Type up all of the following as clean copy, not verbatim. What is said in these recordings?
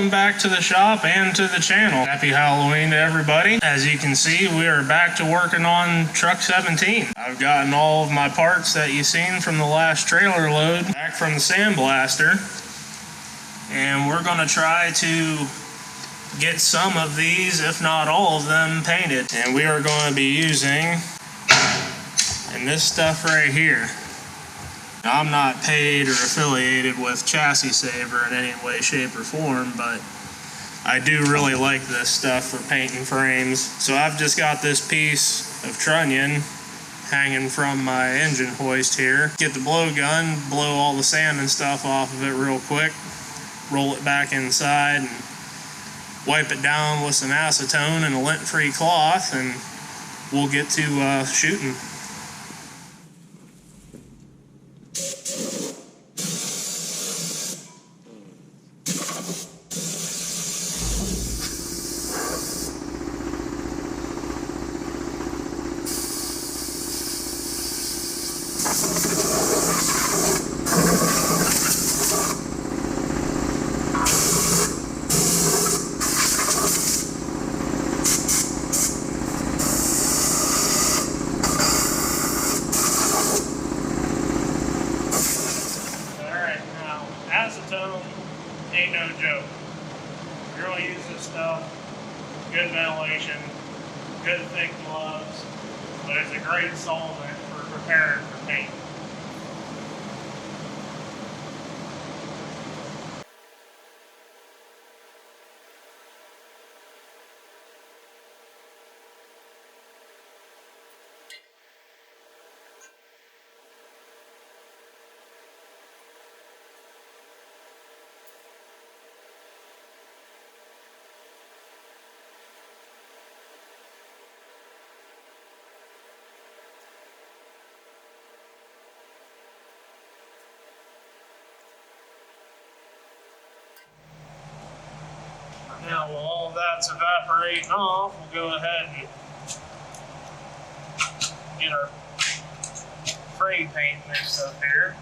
welcome back to the shop and to the channel. Happy Halloween to everybody. As you can see, we are back to working on truck 17. I've gotten all of my parts that you've seen from the last trailer load back from the sandblaster, and we're going to try to get some of these, if not all of them, painted. And we are going to be using this stuff right here. Now, I'm not paid or affiliated with Chassis Saver in any way, shape, or form, but I do really like this stuff for painting frames. So I've just got this piece of trunnion hanging from my engine hoist here. Get the blowgun, blow all the sand and stuff off of it real quick, roll it back inside, and wipe it down with some acetone and a lint-free cloth, and we'll get to shooting. Acetone ain't no joke. You're going to use this stuff, good ventilation, good thick gloves, but it's a great solvent for preparing for paint. Now, while all of that's evaporating off, we'll go ahead and get our frame paint mixed up here.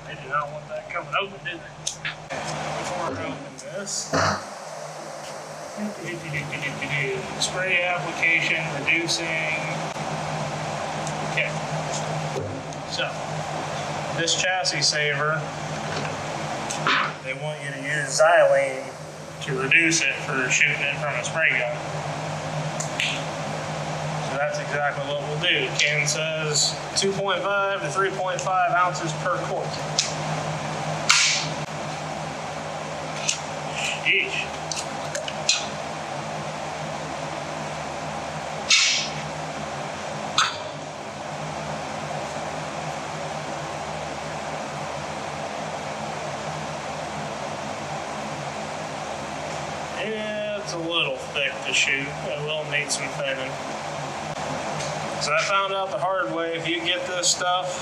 They do not want that coming open, do they? Before I open this, spray application, reducing. Okay. So, this Chassis Saver, they want you to use xylene to reduce it for shooting it from a spray gun. So that's exactly what we'll do. Ken says 2.5 to 3.5 ounces per quart. Sheesh. It's a little thick to shoot. It will need some thinning. So I found out the hard way, if you get this stuff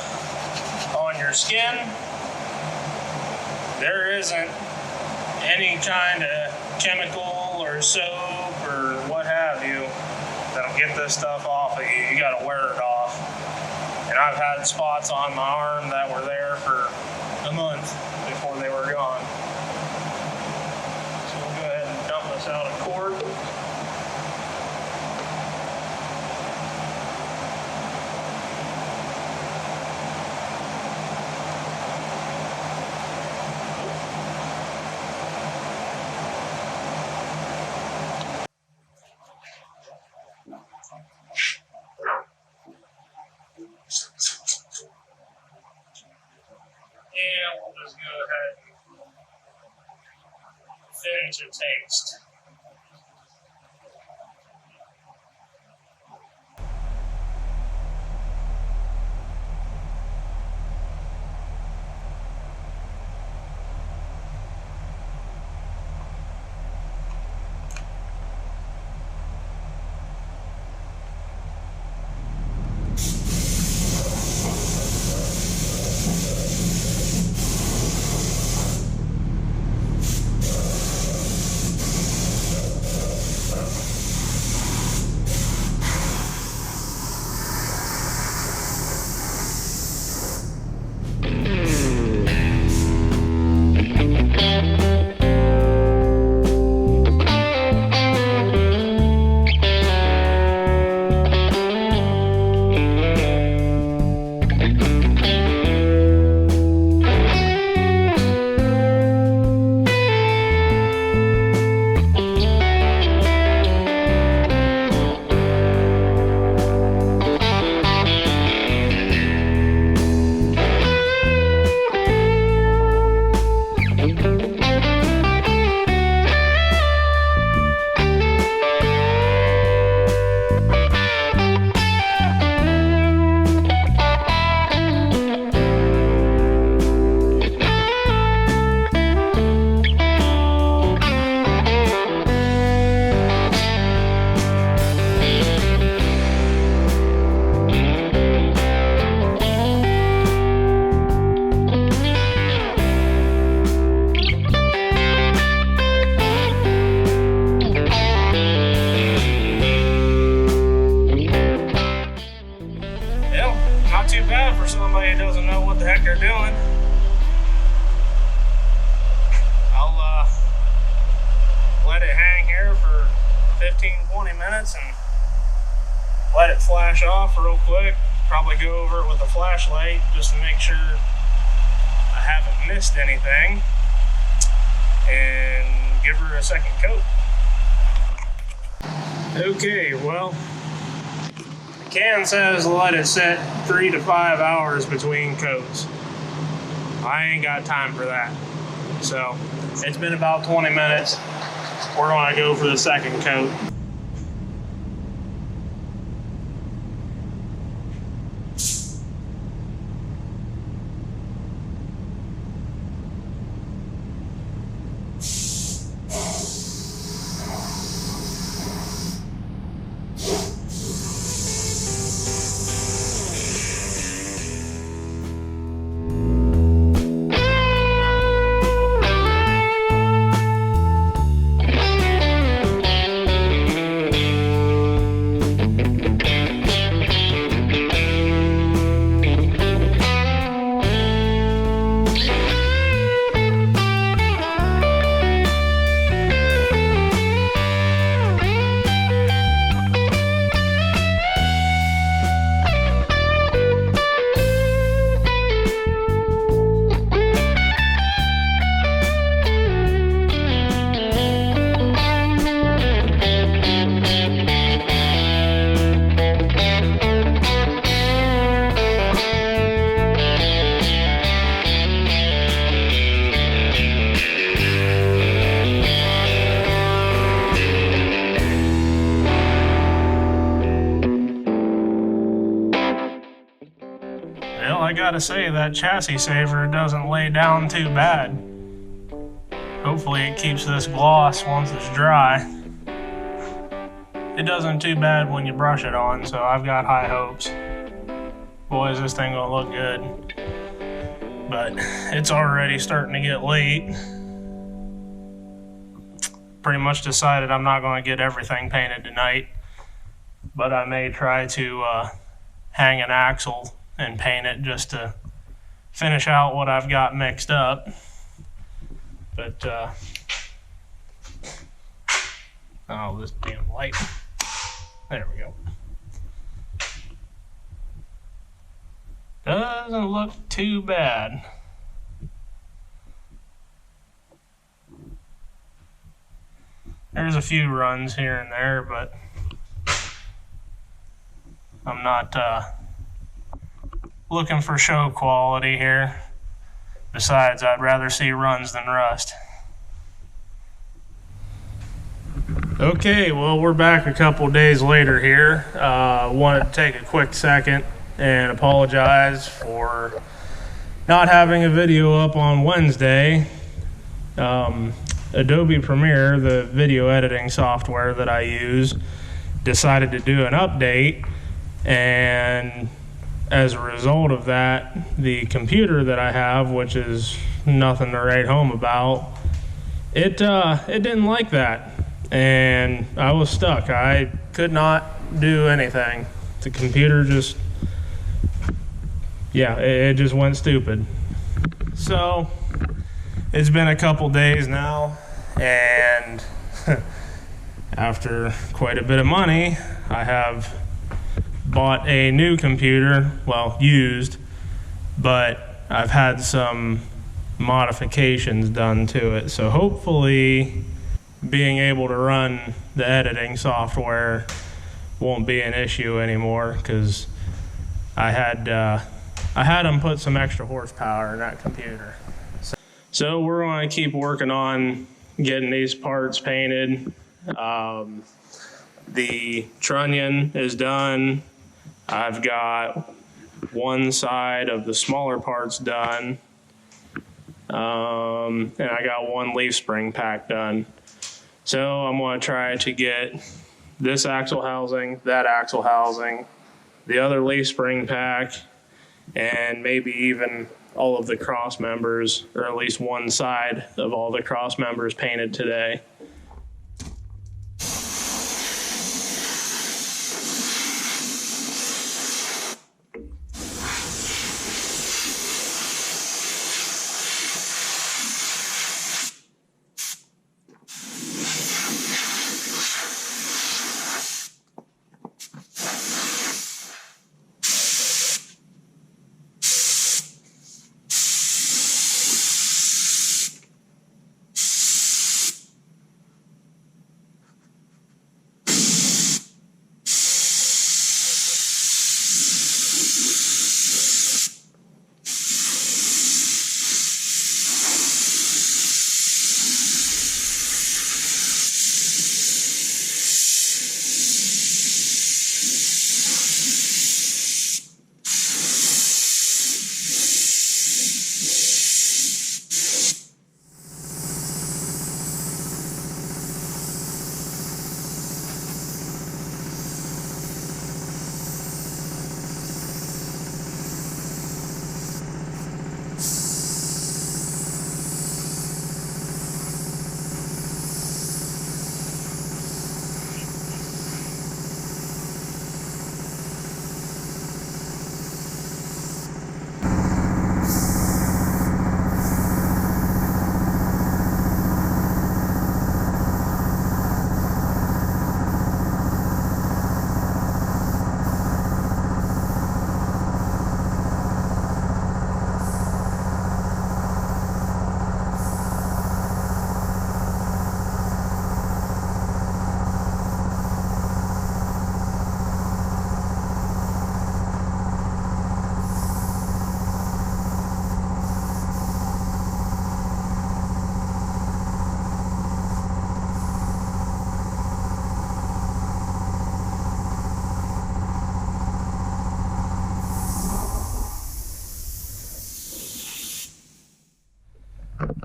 on your skin, there isn't any kind of chemical or soap or what have you that'll get this stuff off of you. You gotta wear it off. And I've had spots on my arm that were there for a month before they were gone. Out of cord. And we'll just go ahead and finish a taste. 15-20 minutes and let it flash off real quick. Probably go over it with a flashlight just to make sure I haven't missed anything, and give her a second coat. Okay, well, the can says let it sit 3 to 5 hours between coats. I ain't got time for that. So it's been about 20 minutes. We're gonna go for the second coat. I gotta say, that chassis saver doesn't lay down too bad. Hopefully it keeps this gloss once it's dry. It doesn't too bad when you brush it on, so I've got high hopes. Boy, is this thing gonna look good. But it's already starting to get late. Pretty much decided I'm not gonna get everything painted tonight, but I may try to hang an axle and paint it just to finish out what I've got mixed up. But oh, this damn light. There we go. Doesn't look too bad. There's a few runs here and there, but I'm not looking for show quality here. Besides, I'd rather see runs than rust. Okay, well, we're back a couple days later here. Wanted to take a quick second and apologize for not having a video up on Wednesday. Adobe Premiere, the video editing software that I use, decided to do an update, and as a result of that, the computer that I have, which is nothing to write home about, it didn't like that, and I was stuck. I could not do anything. The computer just, yeah, it just went stupid. So it's been a couple days now, and after quite a bit of money, I have bought a new computer, well, used, but I've had some modifications done to it. So hopefully being able to run the editing software won't be an issue anymore, because I had them put some extra horsepower in that computer. So we're going to keep working on getting these parts painted. The trunnion is done. I've got one side of the smaller parts done, and I got one leaf spring pack done. So I'm going to try to get this axle housing, that axle housing, the other leaf spring pack, and maybe even all of the cross members, or at least one side of all the cross members painted today.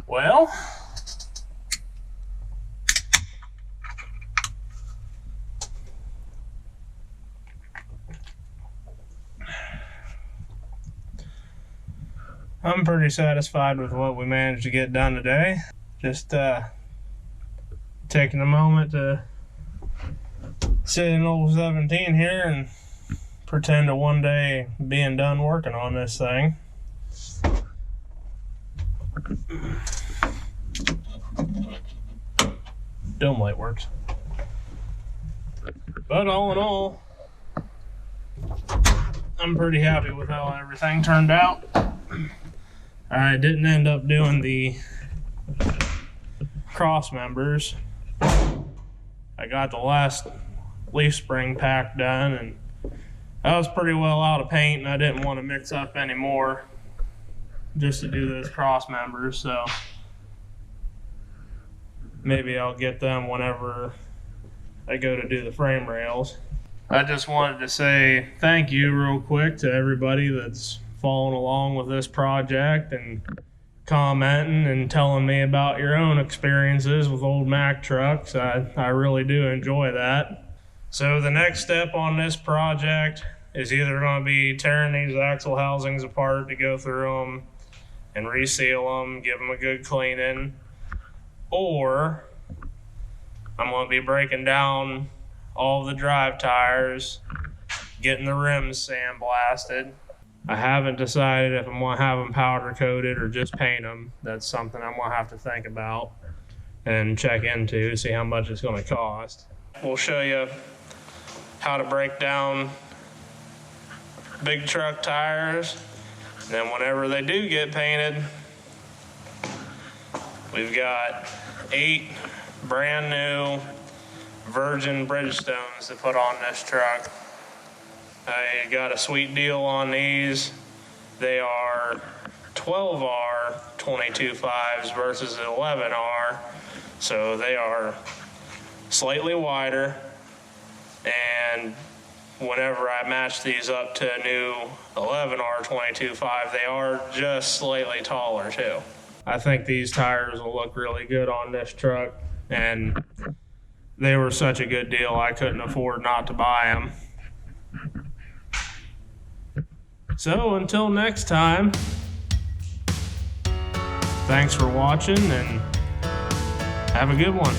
Well, I'm pretty satisfied with what we managed to get done today. Just taking a moment to sit in old 17 here and pretend to one day being done working on this thing. Dome light works. But all in all, I'm pretty happy with how everything turned out. I didn't end up doing the cross members. I got the last leaf spring pack done, and I was pretty well out of paint, and I didn't want to mix up any more just to do those cross members, so maybe I'll get them whenever I go to do the frame rails. I just wanted to say thank you real quick to everybody that's following along with this project and commenting and telling me about your own experiences with old Mack trucks. I really do enjoy that. So the next step on this project is either going to be tearing these axle housings apart to go through them and reseal them, give them a good cleaning, or I'm going to be breaking down all the drive tires, getting the rims sandblasted. I haven't decided if I'm going to have them powder coated or just paint them. That's something I'm going to have to think about and check into, see how much it's going to cost. We'll show you how to break down big truck tires. And then whenever they do get painted, we've got 8 brand new virgin Bridgestones to put on this truck. I got a sweet deal on these. They are 12R 22.5s versus 11R, so they are slightly wider, and whenever I match these up to a new 11R 22.5, they are just slightly taller too. I think these tires will look really good on this truck, and they were such a good deal I couldn't afford not to buy them. So until next time, thanks for watching and have a good one.